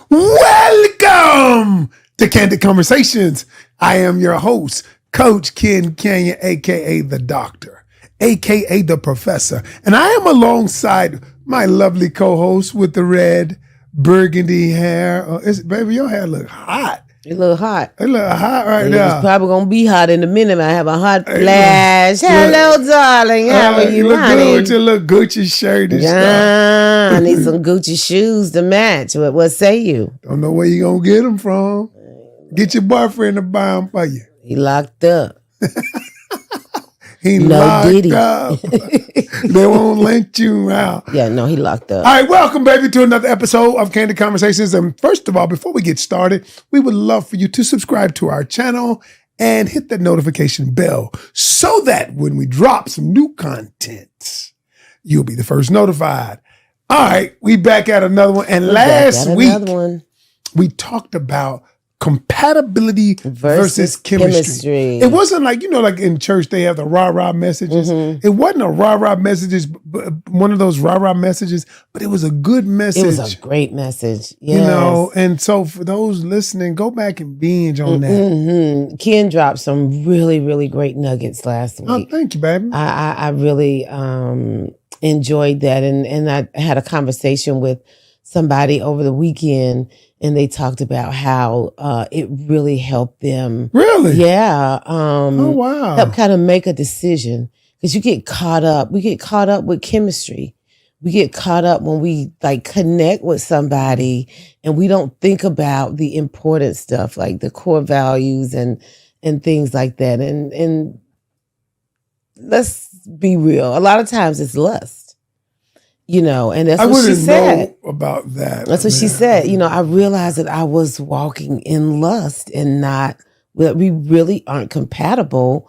Welcome to Candid Conversations. I am your host, Coach Ken Canyon, a.k.a. the doctor, a.k.a. the professor. And I am alongside my lovely co-host with the red burgundy hair. Baby, your hair look hot. It look hot. It look hot right now. It's probably going to be hot in a minute. I have a hot flash. Hello, darling. How are you, look honey? good with your little Gucci shirt and stuff. I need some Gucci shoes to match. What say you? Don't know where you going to get them from. Get your boyfriend to buy them for you. He locked up. He No locked diddy. up. They won't let you out. Yeah, no, he locked up. All right, welcome, baby, to another episode of Candid Conversations. And first of all, before we get started, we would love for you to subscribe to our channel and hit that notification bell so that when we drop some new content, you'll be the first notified. All right, we back at another one. And last week, we talked about compatibility versus chemistry. It wasn't like, like in church, they have the rah-rah messages. Mm-hmm. It wasn't a rah-rah messages, one of those rah-rah messages, but it was a good message. It was a great message. Yes. And so for those listening, go back and binge on that. Mm-hmm. Ken dropped some really, really great nuggets last week. Oh, thank you, baby. I really enjoyed that. And I had a conversation with somebody over the weekend, and they talked about how it really helped them. Really? Yeah. Oh, wow. Help kind of make a decision, because you get caught up. We get caught up with chemistry. We get caught up when we connect with somebody and we don't think about the important stuff, like the core values and things like that. And let's be real. A lot of times it's lust. And that's what she said. Know about that. That's what she said. I realized that I was walking in lust and that we really aren't compatible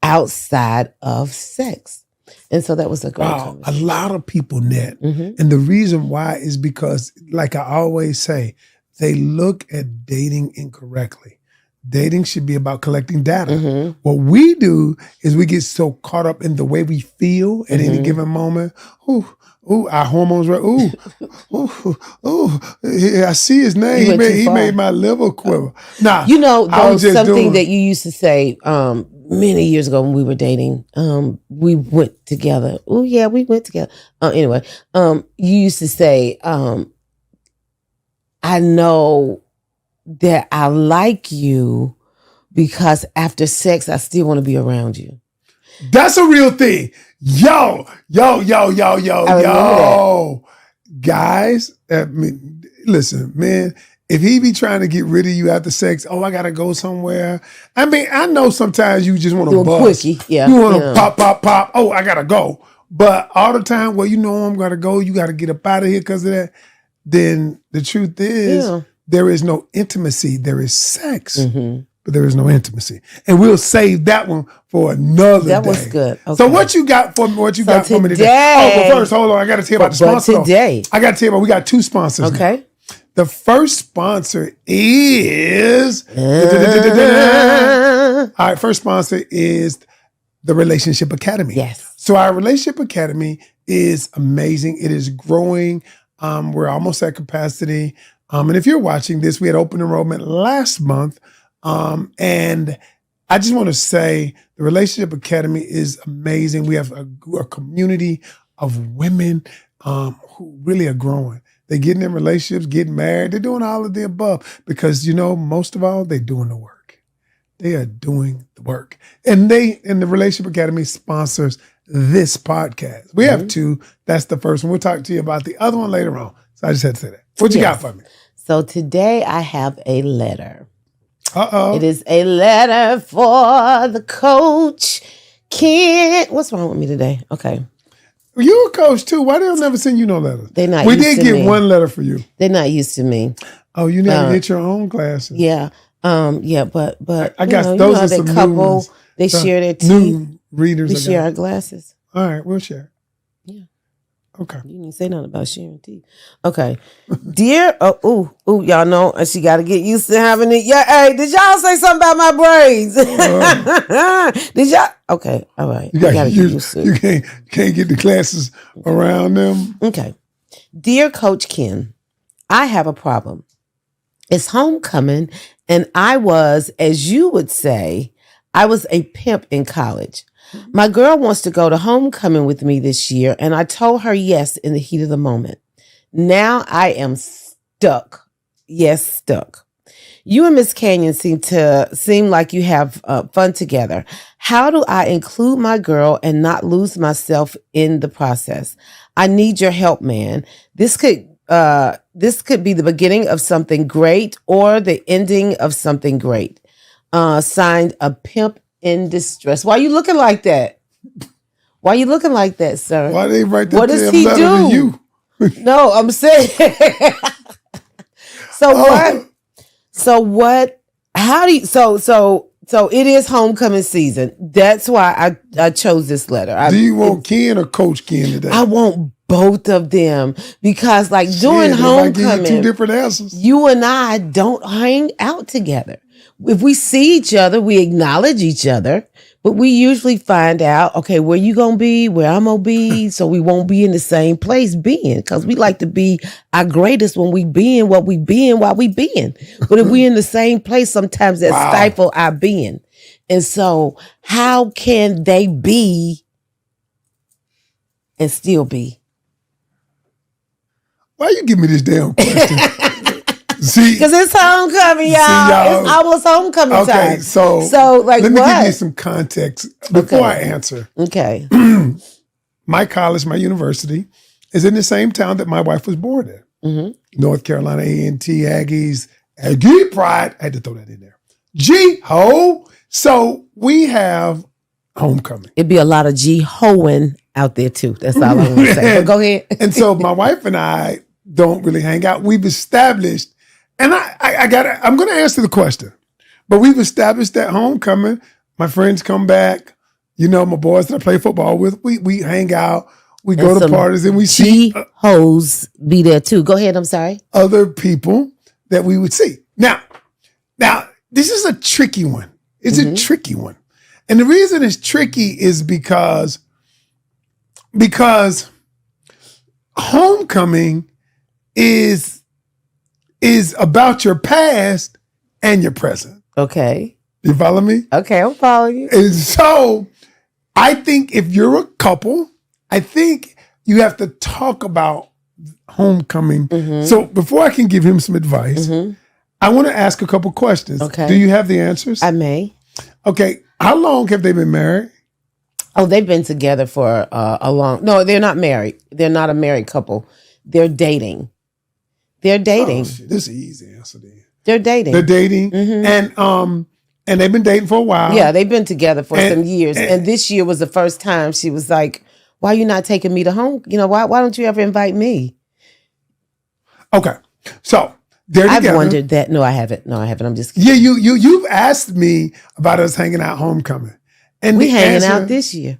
outside of sex. And so that was a great conversation. A lot of people, Ned. Mm-hmm. And the reason why is because, like I always say, they look at dating incorrectly. Dating should be about collecting data. Mm-hmm. What we do is we get so caught up in the way we feel at any given moment. Ooh, our hormones right. Ooh, I see his name. He made my liver quiver. Nah, something that you used to say many years ago when we were dating. We went together. Oh yeah, we went together. Anyway, you used to say, I know that I like you because after sex, I still want to be around you. That's a real thing. Yo. Guys, listen, man, if he be trying to get rid of you after sex, I got to go somewhere. I mean, I know sometimes you just want to bust. Quickie, yeah. You want to pop. Oh, I got to go. But all the time, I'm going to go. You got to get up out of here because of that. Then the truth is, there is no intimacy. There is sex. Mm-hmm. But there is no intimacy. And we'll save that one for another day. That was good. Okay. So what you got for me? today? Well, first, hold on. I got to tell you about the sponsor. Today. I got to tell you about, we got two sponsors. Okay. Now. The first sponsor is... All right, first sponsor is the Relationship Academy. Yes. So our Relationship Academy is amazing. It is growing. We're almost at capacity. And if you're watching this, we had open enrollment last month. And I just want to say the Relationship Academy is amazing. We have a community of women who really are growing. They're getting in relationships, getting married. They're doing all of the above because, most of all, they're doing the work. They are doing the work. And the Relationship Academy sponsors this podcast. We have two. That's the first one. We'll talk to you about the other one later on. So I just had to say that. What you got for me? So today I have a letter. Uh-oh. It is a letter for the coach. What's wrong with me today? Okay. You a coach too. Why they don't never send you no letters? They're not We used did to get me. one letter for you. They're not used to me. Oh, you never get your own classes. Yeah. But I guess those are some couple, new ones. They share their teeth. New readers. We share our glasses. All right, we'll share. Yeah. Okay. You didn't say nothing about sharing teeth. Okay. Dear, y'all know she got to get used to having it. Yeah, hey, did y'all say something about my braids? Did y'all? Okay, all right. You got to get used to it. You can't get the classes around them. Okay. Dear Coach Ken, I have a problem. It's homecoming. And I was, as you would say, I was a pimp in college. My girl wants to go to homecoming with me this year, and I told her yes in the heat of the moment. Now I am stuck. Yes, stuck. You and Miss Canion seem like you have fun together. How do I include my girl and not lose myself in the process? I need your help, man. This could be the beginning of something great or the ending of something great. Signed, a pimp in distress. Why are you looking like that? Why are you looking like that, sir? Why they write that What does damn he letter to do? you? No, I'm saying. So what? So what? How do you? So it is homecoming season. That's why I chose this letter. Do you want Ken or Coach Ken today? I want both of them because, like, during homecoming, two different answers. you and I don't hang out together. If we see each other, we acknowledge each other, but we usually find out, okay, where you gonna be, where I'm gonna be, so we won't be in the same place being, because we like to be our greatest when we being what we being while we being. But if we in the same place, sometimes that stifle our being. And so how can they be and still be? Why you give me this damn question? See, because it's homecoming, y'all. It's almost homecoming time. Okay, so like, let me give you some context before I answer. Okay. My college, my university, is in the same town that my wife was born in. Mm-hmm. North Carolina A&T Aggies, Aggie Pride. I had to throw that in there. G-Ho. So we have homecoming. It'd be a lot of G-Hoing out there too. That's all I'm going to say. But go ahead. And so my wife and I don't really hang out. We've established, and I'm going to answer the question, but we've established that homecoming. My friends come back. You know, my boys that I play football with, we hang out. We go to parties and we see G-Hoes be there too. Go ahead. I'm sorry. Other people that we would see. Now, this is a tricky one. It's a tricky one. And the reason it's tricky is because homecoming is about your past and your present. Okay. You follow me? Okay, I'm following you. And so I think if you're a couple, I think you have to talk about homecoming. Mm-hmm. So before I can give him some advice, I want to ask a couple questions. Okay. Do you have the answers? I may. Okay. How long have they been married? Oh, they've been together for a long... No, they're not married. They're not a married couple. They're dating. They're dating. Oh, shit. This is an easy answer then. They're dating. They're dating. Mm-hmm. And they've been dating for a while. Yeah, they've been together for some years. And this year was the first time she was like, why are you not taking me to home? You know, why don't you ever invite me? Okay. So they're together. I've wondered that. No, I haven't. I'm just kidding. Yeah, you've asked me about us hanging out homecoming. And we hanging out this year.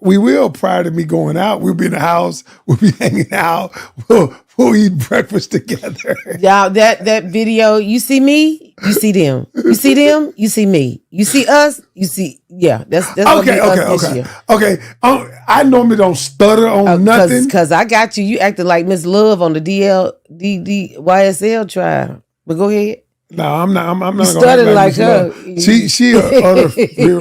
We will, prior to me going out. We'll be in the house. We'll be hanging out. We'll eat breakfast together. Y'all, that video, you see me, you see them. You see them, you see me. You see us, you see, yeah. That's okay. Okay. I normally don't stutter on nothing. Because I got you. You acted like Miss Love on the YSL trial. But go ahead. No, I'm not. I'm not going to stutter like her. She utter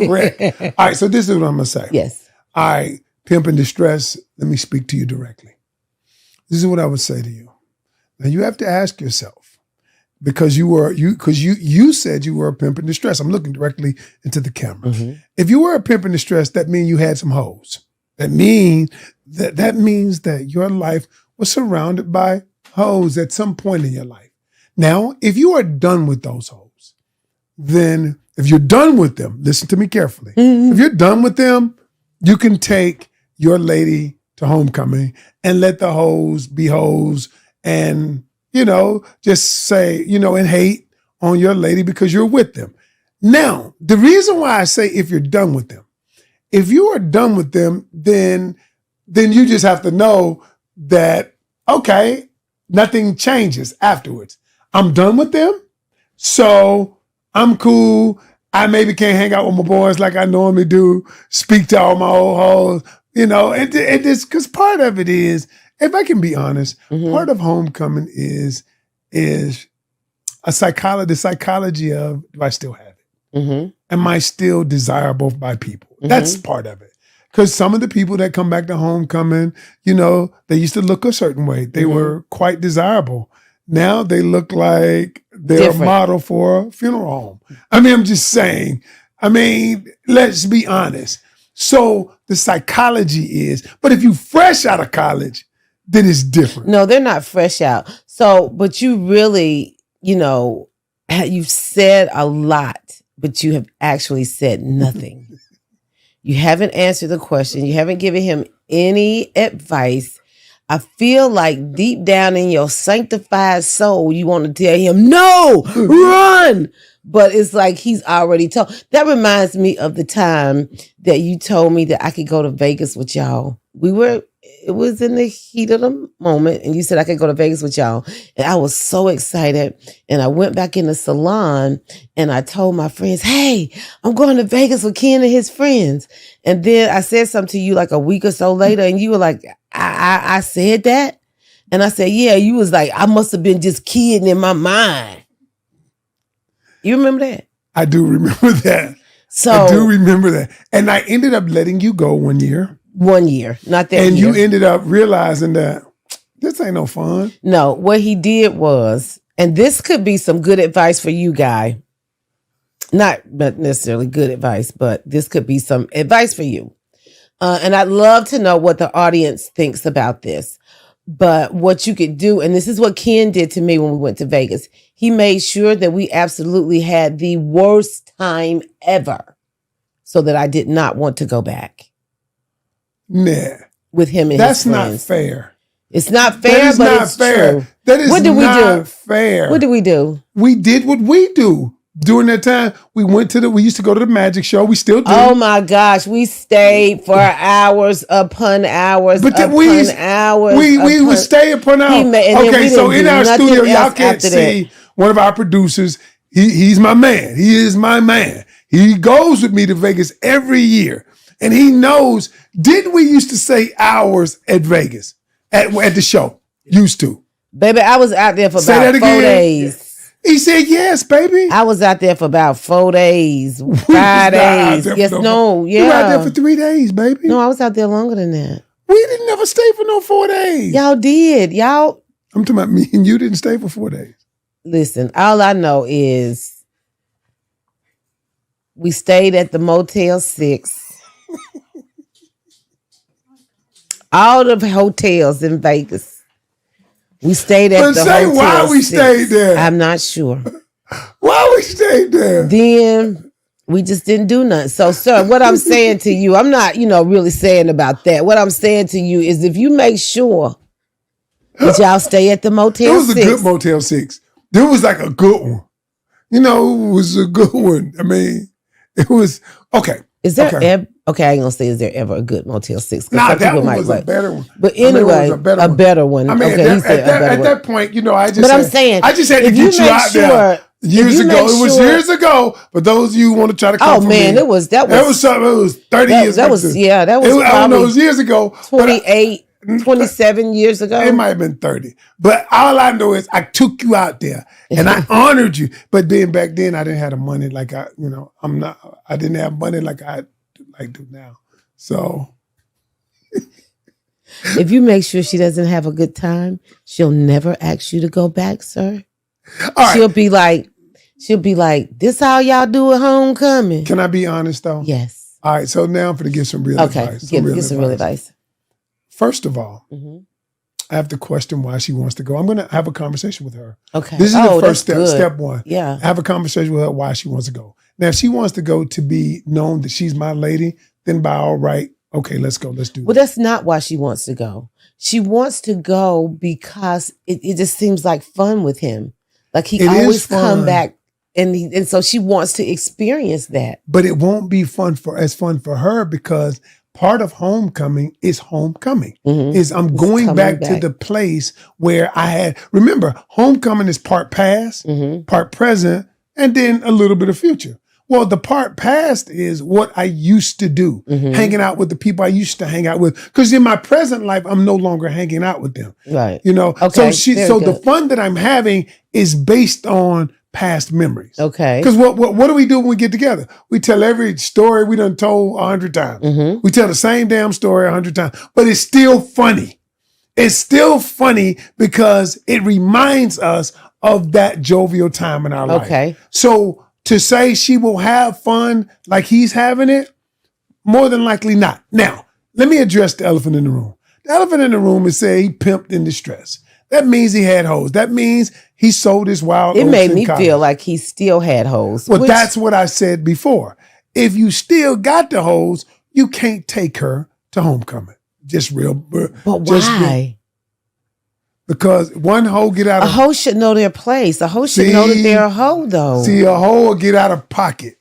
wreck. All right, so this is what I'm going to say. Yes. All right, pimp in distress, let me speak to you directly. This is what I would say to you. Now you have to ask yourself, because you said you were a pimp in distress. I'm looking directly into the camera. Mm-hmm. If you were a pimp in distress, that means you had some hoes. That means that your life was surrounded by hoes at some point in your life. Now, if you are done with those hoes, then if you're done with them, listen to me carefully. Mm-hmm. If you're done with them, you can take your lady to homecoming and let the hoes be hoes and, just say, and hate on your lady because you're with them. Now, the reason why I say if you're done with them, if you are done with them, then you just have to know that, okay, nothing changes afterwards. I'm done with them, so I'm cool. I maybe can't hang out with my boys like I normally do, speak to all my old hoes, and this, because part of it is, if I can be honest, part of homecoming is the psychology of, do I still have it? Mm-hmm. Am I still desirable by people? That's part of it. Because some of the people that come back to homecoming, they used to look a certain way. They were quite desirable. Now they look like they're a model for a funeral home. I mean, I'm just saying. I mean, let's be honest. So the psychology is, but if you fresh out of college, then it's different. No, they're not fresh out. So, but you really, you've said a lot, but you have actually said nothing. You haven't answered the question. You haven't given him any advice. I feel like deep down in your sanctified soul, you want to tell him, no, run. But it's like he's already told. That reminds me of the time that you told me that I could go to Vegas with y'all. It was in the heat of the moment, and you said I could go to Vegas with y'all. And I was so excited. And I went back in the salon and I told my friends, hey, I'm going to Vegas with Ken and his friends. And then I said something to you like a week or so later, and you were like, I said that? And I said, yeah. You was like, I must have been just kidding in my mind. You remember that? I do remember that. So I do remember that. And I ended up letting you go 1 year. 1 year, not that and year. And you ended up realizing that this ain't no fun. No, what he did was, and this could be some good advice for you, Guy. Not necessarily good advice, but this could be some advice for you. And I'd love to know what the audience thinks about this. But what you could do, and this is what Ken did to me when we went to Vegas. He made sure that we absolutely had the worst time ever so that I did not want to go back. Nah. With him and That's his friends. Not fair. It's not fair, but it's true. That is what did we not do? fair. What did we do? We did what we do. During that time, we used to go to the magic show. We still do. Oh my gosh, we stayed for hours upon hours. But then hours. We would stay upon hours. Okay, so in our studio, y'all can't see one of our producers. He's my man. He is my man. He goes with me to Vegas every year. And he knows, didn't we used to say hours at Vegas at the show? Used to. Baby, I was out there for about 4 days. He said, yes, baby. I was out there for about 4 days, 5 days. Yes, no, yeah. You were out there for 3 days, baby. No, I was out there longer than that. We didn't never stay for no 4 days. Y'all did. I'm talking about me and you didn't stay for 4 days. Listen, all I know is we stayed at the Motel 6. All the hotels in Vegas. We stayed at the Hotel why we 6. Stayed there. I'm not sure. Why we stayed there? Then we just didn't do nothing. So, sir, what I'm saying to you, I'm not, really saying about that. What I'm saying to you is if you make sure that y'all stay at the Motel 6. It was a good Motel 6. There was like a good one. It was a good one. I mean, it was, okay. Is there okay, I ain't gonna say is there ever a good Motel 6? Nah, that one was a better one. But anyway, a better one. I mean, okay, at that point, I just I just had to get you out there years ago. It was years ago, but those of you who want to try to come from me. That was 30 years ago. That was I don't know, it was years ago. 28, 27 years ago. It might have been 30. But all I know is I took you out there and I honored you. But then back then I didn't have the money like I didn't have money like I do now. So if you make sure she doesn't have a good time, she'll never ask you to go back, sir. All right. She'll be like, this how y'all do at homecoming. Can I be honest though? Yes. All right. So now I'm going to give some real advice. Get some real advice. First of all, I have to question why she wants to go. I'm going to have a conversation with her. Okay. This is the first step. Good. Step one. Yeah. I have a conversation with her why she wants to go. Now, if she wants to go to be known that she's my lady, then by all right, okay, let's go. Let's do Well, that's not why she wants to go. She wants to go because it just seems like fun with him. Like he always come back and so she wants to experience that. But it won't be fun for her because part of homecoming is homecoming. Is I'm going back to the place where I had, remember, homecoming is part past, part present, and then a little bit of future. Well, the part past is what I used to do, Mhm. hanging out with the people I used to hang out with. Because in my present life, I'm no longer hanging out with them. Right. You know, Okay, so very the good. fun that I'm having is based on past memories. Okay. Because what do we do when we get together? We tell every story we done told 100 times. Mhm. We tell the same damn story 100 times, but it's still funny. It's still funny because it reminds us of that jovial time in our life. Okay. So to say she will have fun like he's having it, more than likely not. Now, let me address the elephant in the room. The elephant in the room is say he pimped in distress. That means he had hoes. That means he sold his wild It oats made in me college. feel like he still had hoes. Well, that's what I said before. If you still got the hoes, you can't take her to homecoming. Just real. But just real- why? because one hoe get out A of hoe should know their place. A hoe should know that See? they're a hoe, though. see a hoe will get out of pocket.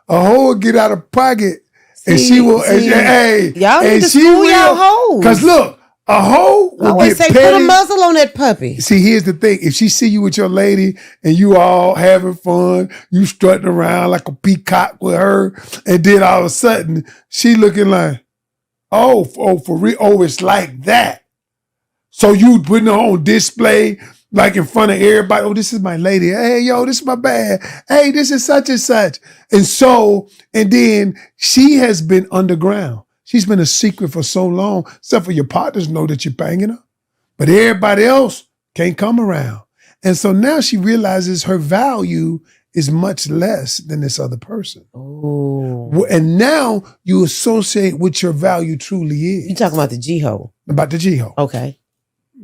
A hoe will get out of pocket, and she will. Hey, y'all need and to she school y'all will. hoes. Because look, a hoe I will always get say, put a petty. muzzle on that puppy. See, here's the thing. If she see you with your lady and you all having fun, you strutting around like a peacock with her, and then all of a sudden she looking like, oh, for real, oh, it's like that. So you putting her on display like in front of everybody. Oh, this is my lady. Hey, yo, this is my bag. Hey, this is such and such. And then she has been underground. She's been a secret for so long, except for your partners know that you're banging her. But everybody else can't come around. And so now she realizes her value is much less than this other person. Oh. And now you associate what your value truly is. You talking about the G-ho. About the G-ho. Okay.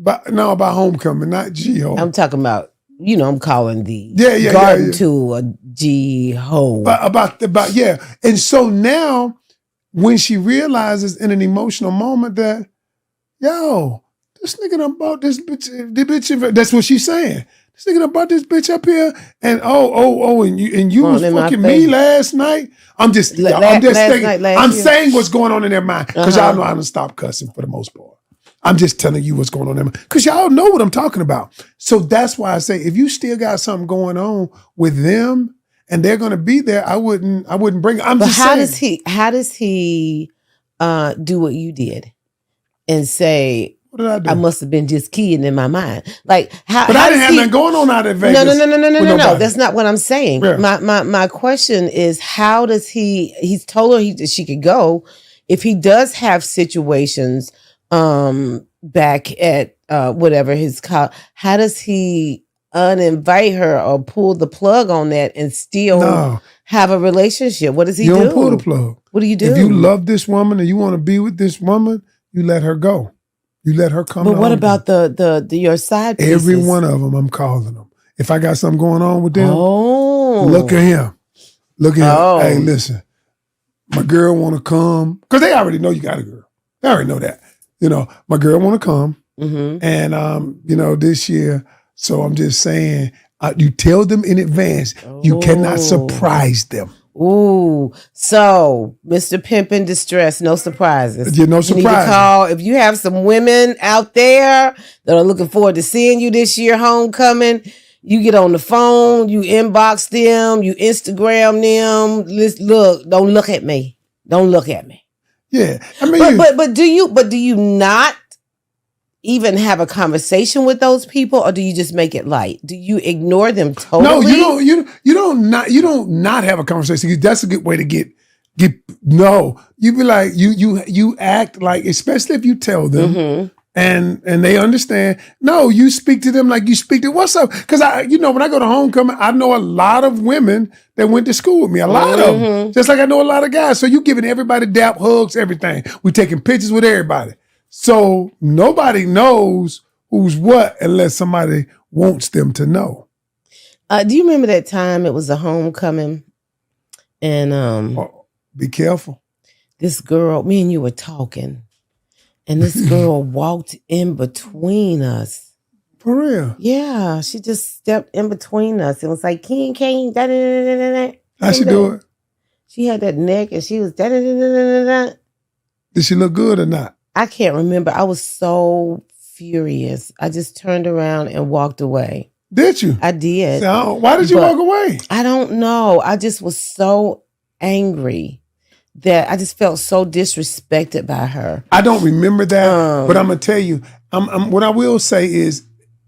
But no, about homecoming, not G-ho. I'm talking about, I'm calling the Yeah, garden tool a G-ho. Yeah. And so now when she realizes in an emotional moment that, yo, this nigga done bought this bitch, that's what she's saying. This nigga done bought this bitch up here, and and you was fucking me last night. I'm just thinking. I'm saying what's going on in their mind because y'all know I don't stop cussing for the most part. I'm just telling you what's going on in their mind because y'all know what I'm talking about. So that's why I say if you still got something going on with them and they're going to be there, I wouldn't bring. I'm just saying. How does he do what you did and say? What did I do? I must have been just keying in my mind. Like how? But I didn't have nothing going on out of Vegas. No. That's not what I'm saying. Yeah. My question is, how does he? He's told her she could go. If he does have situations, back at whatever his college, how does he uninvite her or pull the plug on that and still have a relationship? What does he do? You don't pull the plug. What do you do? If you love this woman and you want to be with this woman, you let her go. You let her come. But what about the your side pieces? Every one of them, I'm calling them. If I got something going on with them, look at him. Hey, listen, my girl want to come because they already know you got a girl. They already know that. My girl want to come, and this year. So I'm just saying, you tell them in advance. You cannot surprise them. Ooh, so Mr. Pimp in distress, no surprises. Yeah, no surprises. You need to call if you have some women out there that are looking forward to seeing you this year, homecoming. You get on the phone, you inbox them, you Instagram them. Look, don't look at me. Don't look at me. Yeah, I mean, but do you not even have a conversation with those people, or do you just make it light? Do you ignore them totally? No, you don't not have a conversation. That's a good way to get. No, you be like you act like, especially if you tell them and they understand. No, you speak to them like you speak to what's up. Because when I go to homecoming, I know a lot of women that went to school with me. A lot of them, just like I know a lot of guys. So you giving everybody dap, hugs, everything. We taking pictures with everybody. So nobody knows who's what unless somebody wants them to know. Do you remember that time it was a homecoming and be careful. This girl, me and you were talking, and this girl walked in between us. For real? Yeah, she just stepped in between us. It was like Canion. How'd she do it? She had that neck and she was Did she look good or not? I can't remember. I was so furious. I just turned around and walked away. Did you? I did. So, why did you But- walk away? I don't know. I just was so angry that I just felt so disrespected by her. I don't remember that, but I'm gonna tell you. What I will say is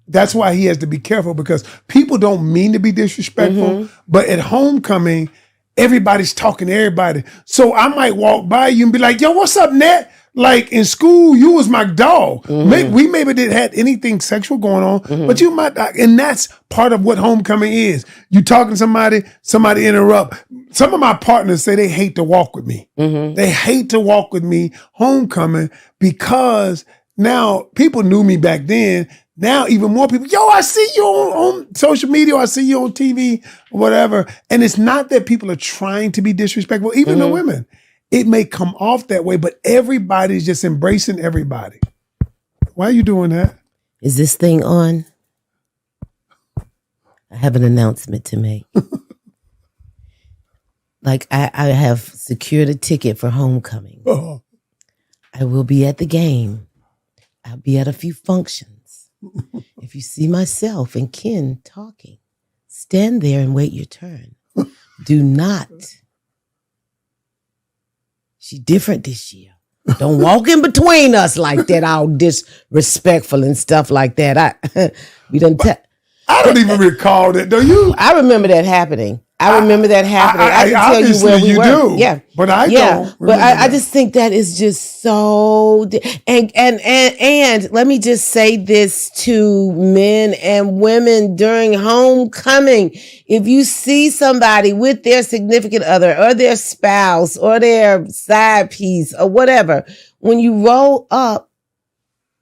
that's why he has to be careful, because people don't mean to be disrespectful, but at homecoming, everybody's talking to everybody. So I might walk by you and be like, "Yo, what's up, Nat?" Like in school, you was my dog. We maybe didn't have anything sexual going on, but you might, and that's part of what homecoming is. You talking to somebody interrupt. Some of my partners say they hate to walk with me. They hate to walk with me homecoming because now people knew me back then. Now even more people, yo, I see you on social media, or I see you on TV, or whatever. And it's not that people are trying to be disrespectful, even the women. It may come off that way, but everybody's just embracing everybody. Why are you doing that? Is this thing on? I have an announcement to make. Like I have secured a ticket for homecoming. Oh. I will be at the game. I'll be at a few functions. If you see myself and Ken talking, stand there and wait your turn. Do not. She different this year. Don't walk in between us like that, all disrespectful and stuff like that. We done. I don't even recall that. Do you? I remember that happening. I remember that happening. I can tell you where we were. Do. Yeah, but I don't. But I just think that is just so. And let me just say this to men and women during homecoming: if you see somebody with their significant other or their spouse or their side piece or whatever, when you roll up,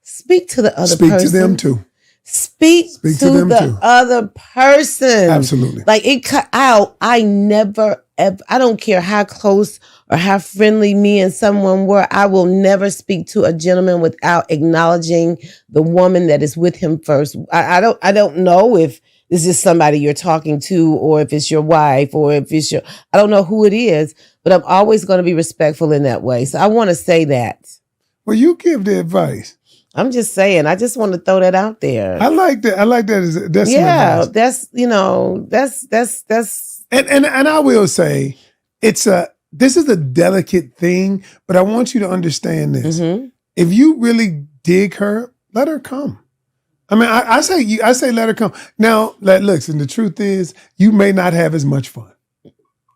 speak to the other person. Speak to them too. Speak to them the too. other person. Absolutely. Like it cut out. I never, ever, I don't care how close or how friendly me and someone were. I will never speak to a gentleman without acknowledging the woman that is with him first. I don't know if this is somebody you're talking to or if it's your wife or if it's I don't know who it is, but I'm always going to be respectful in that way. So I want to say that. Well, you give the advice. I'm just saying. I just want to throw that out there. I like that. That's yeah. some advice. That's. And I will say, this is a delicate thing, but I want you to understand this. If you really dig her, let her come. I mean, I say let her come. Now, listen. The truth is, you may not have as much fun.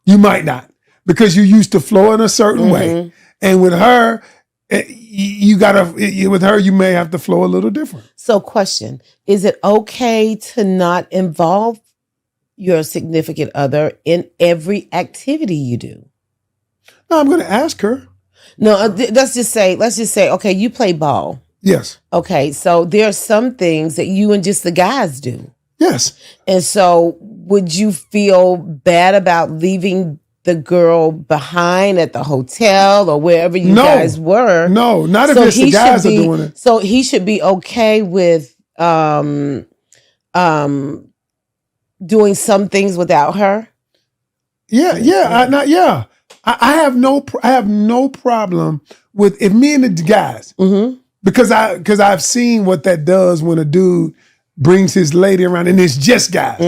You might not, because you used to flow in a certain way, and with her. With her, you may have to flow a little different. So question, is it okay to not involve your significant other in every activity you do? No, I'm going to ask her. No, let's just say, okay, you play ball. Yes. Okay, so there are some things that you and just the guys do. Yes. And so would you feel bad about leaving the girl behind at the hotel or wherever you guys were? No, not if it's the guys are doing it. So he should be okay with doing some things without her. Yeah. I have no problem with if me and the guys, because I've seen what that does when a dude brings his lady around and it's just guys,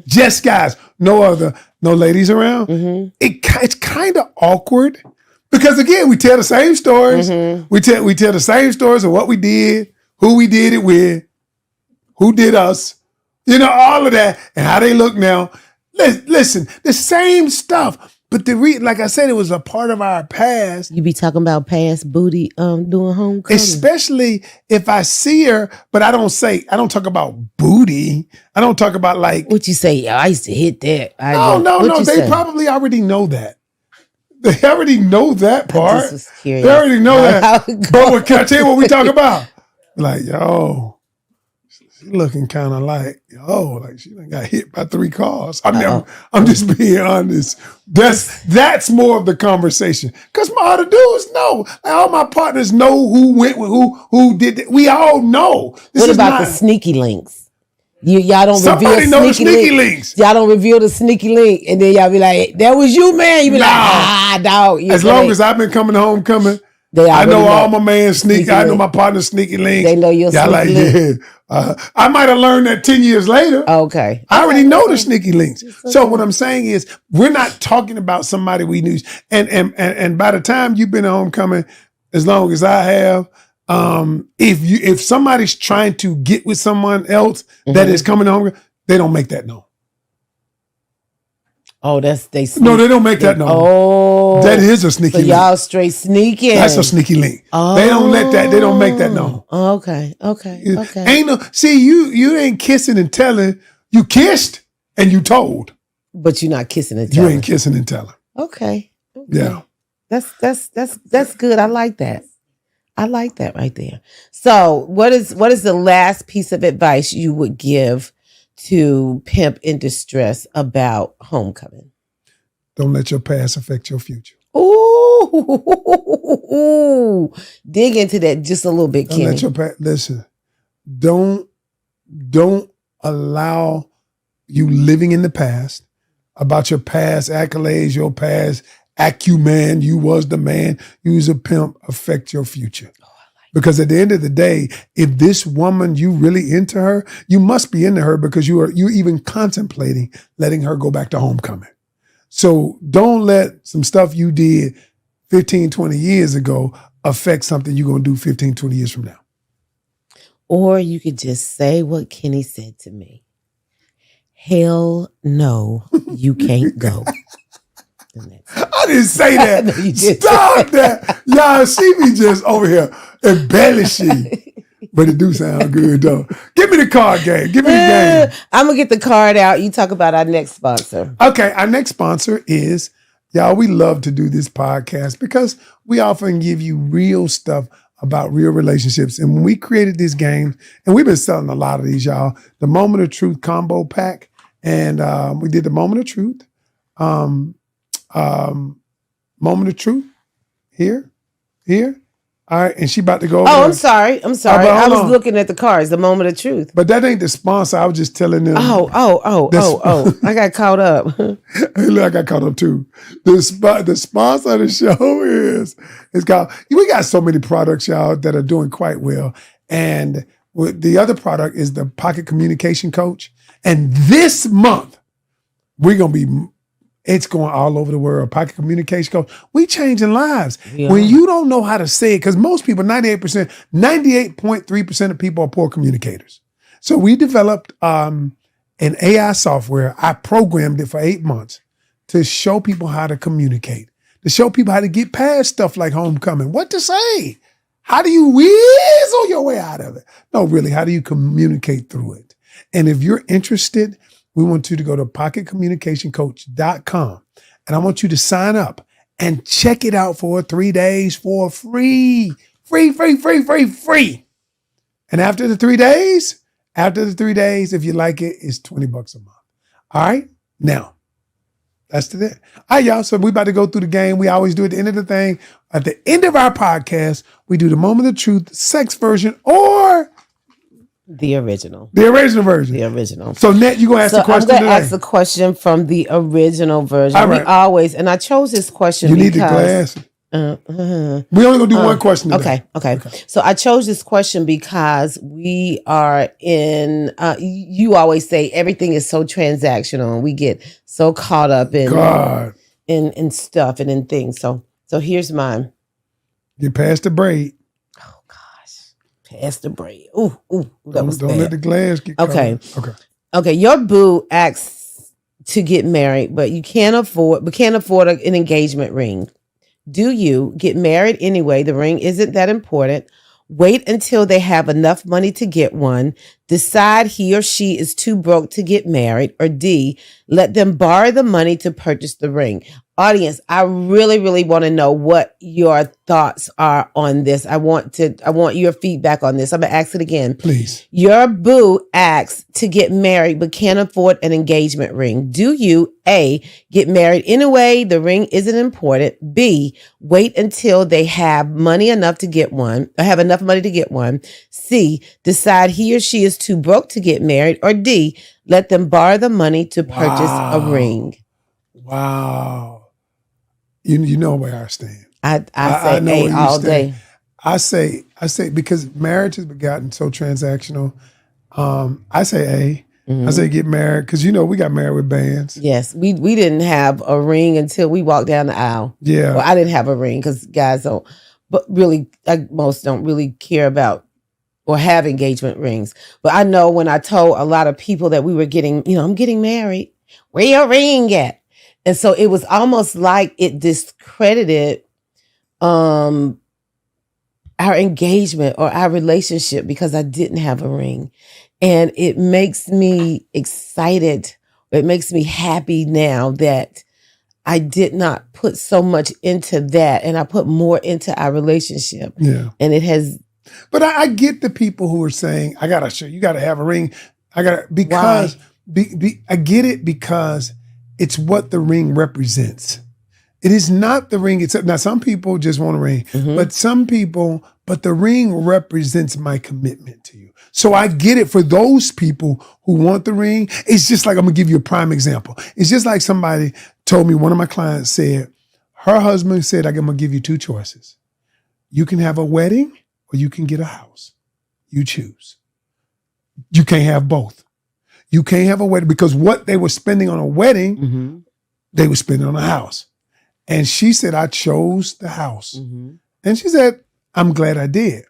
just guys, no ladies around. It's kind of awkward because again, we tell the same stories. We tell the same stories of what we did, who we did it with, who did us, all of that, and how they look now. Listen, the same stuff. But like I said, it was a part of our past. You be talking about past booty doing homecoming. Especially if I see her, but I don't talk about booty. I don't talk about like. What you say? Yeah, I used to hit that. No. They probably already know that. They already know that part. I just was curious. They already know that. But can I tell you what we talk about? Like, yo. Looking kind of like she done got hit by 3 cars. I'm just being honest. That's more of the conversation. Because my other dudes know. All my partners know who went with who did it. We all know. What about the sneaky links? Y'all don't reveal the sneaky links. Y'all don't reveal the sneaky link, and then y'all be like, "That was you, man." You be like, "Ah, dog." As long as I've been coming to homecoming, They I know already all my man sneaky. I know link. my partner sneaky links. They know your Y'all sneaky like, link. I might have learned that 10 years later. Okay. I already know the sneaky links. It's So okay. what I'm saying is, we're not talking about somebody we knew. And by the time you've been to homecoming, as long as I have, if somebody's trying to get with someone else that is coming to homecoming, they don't make that known. Oh, they sneak. No, they don't make that known. Oh, that is a sneaky so link. y'all straight sneaking. That's a sneaky link. Oh. They don't let that. They don't make that known. Okay. Ain't no. See, you ain't kissing and telling. You kissed and you told. But you're not kissing and You telling. ain't kissing and telling. Okay. Yeah. That's good. I like that. I like that right there. So what is the last piece of advice you would give to pimp in distress about homecoming? Don't let your past affect your future. Ooh, dig into that just a little bit, Don't Kenny. let your past. Listen. Don't allow you living in the past about your past accolades, your past acumen. You was the man. You was a pimp. Affect your future. Because at the end of the day, if this woman, you really into her, you must be into her because you're even contemplating letting her go back to homecoming. So don't let some stuff you did 15, 20 years ago affect something you're going to do 15, 20 years from now. Or you could just say what Kenny said to me. Hell no, you can't go. I didn't say that. No, you didn't. Stop that. Y'all see me just over here embellishing. But it do sound good, though. Give me the card game. Give me the game. I'm going to get the card out. You talk about our next sponsor. Okay, our next sponsor is, y'all, we love to do this podcast because we often give you real stuff about real relationships. And when we created this game, and we've been selling a lot of these, y'all, the Moment of Truth combo pack, and we did the Moment of Truth. Moment of Truth. Here. All right, and she about to go over Oh, there. I'm sorry. but I hold was on. looking at the cards, the Moment of Truth. But that ain't the sponsor. I was just telling them. Oh. I got caught up. Hey, look, I got caught up too. The sponsor of the show is called, we got so many products, y'all, that are doing quite well. And the other product is the Pocket Communication Coach. And this month, it's going all over the world. Pocket Communication Coach. We changing lives. Yeah. When you don't know how to say it, because most people, 98.3% of people are poor communicators. So we developed an AI software. I programmed it for 8 months to show people how to communicate, to show people how to get past stuff like homecoming, what to say. How do you weasel your way out of it? No, really, how do you communicate through it? And if you're interested, we want you to go to pocketcommunicationcoach.com and I want you to sign up and check it out for 3 days for free. Free. And after the 3 days, if you like it, it's $20 a month. All right? Now, that's it. All right, y'all. So we about to go through the game. We always do at the end of the thing. At the end of our podcast, we do the Moment of Truth, sex version, or The original. the original version. The original. So, Net, you going to ask the question I'm today? going to ask the question from the original version. All right. We always, and I chose this question You because... need the glass. We only going to do one question today. Okay. So I chose this question because we are in, you always say everything is so transactional and we get so caught up in stuff and in things. So here's mine. Get past the braid. Oh gosh. Past the braid. Ooh, that was Don't bad. let the glass get Okay. covered. Okay. Your boo asks to get married, but can't afford an engagement ring. Do you get married anyway? The ring isn't that important. Wait until they have enough money to get one. Decide he or she is too broke to get married. Or D, let them borrow the money to purchase the ring. Audience, I really, really want to know what your thoughts are on this. I want your feedback on this. I'm going to ask it again. Please. Your boo asks to get married but can't afford an engagement ring. Do you A, get married anyway? The ring isn't important. B, wait until they have money enough to get one, or have enough money to get one. C, decide he or she is too broke to get married. Or D, let them borrow the money to purchase a ring. Wow. You know where I stand. I say know A where you all stand. day. I say because marriage has gotten so transactional. I say A. I say get married because we got married with bands. Yes, we didn't have a ring until we walked down the aisle. Yeah. Well, I didn't have a ring because guys don't, but really, most don't really care about or have engagement rings. But I know when I told a lot of people that we were getting, I'm getting married, where your ring at? And so it was almost like it discredited our engagement or our relationship because I didn't have a ring. And it makes me excited. It makes me happy now that I did not put so much into that and I put more into our relationship. Yeah. And it has. But I get the people who are saying, you got to have a ring. Because I get it because it's what the ring represents. It is not the ring itself. Now, some people just want a ring, but the ring represents my commitment to you. So I get it for those people who want the ring. It's just like, I'm going to give you a prime example. It's just like somebody told me, one of my clients said, her husband said, I'm going to give you two choices. You can have a wedding or you can get a house. You choose. You can't have both. You can't have a wedding because what they were spending on a wedding, they were spending on a house. And she said, I chose the house. And she said, I'm glad I did.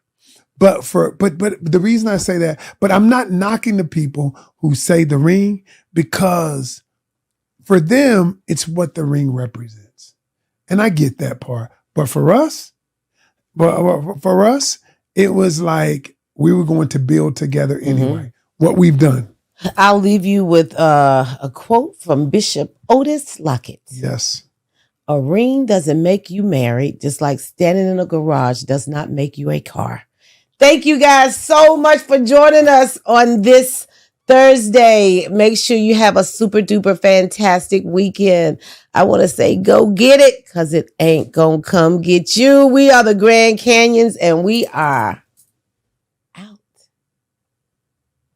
But the reason I say that, but I'm not knocking the people who say the ring because for them, it's what the ring represents. And I get that part. But for us, it was like we were going to build together anyway, what we've done. I'll leave you with a quote from Bishop Otis Lockett. Yes. A ring doesn't make you married, just like standing in a garage does not make you a car. Thank you guys so much for joining us on this Thursday. Make sure you have a super duper fantastic weekend. I want to say go get it because it ain't gonna come get you. We are the Grand Canyons and we are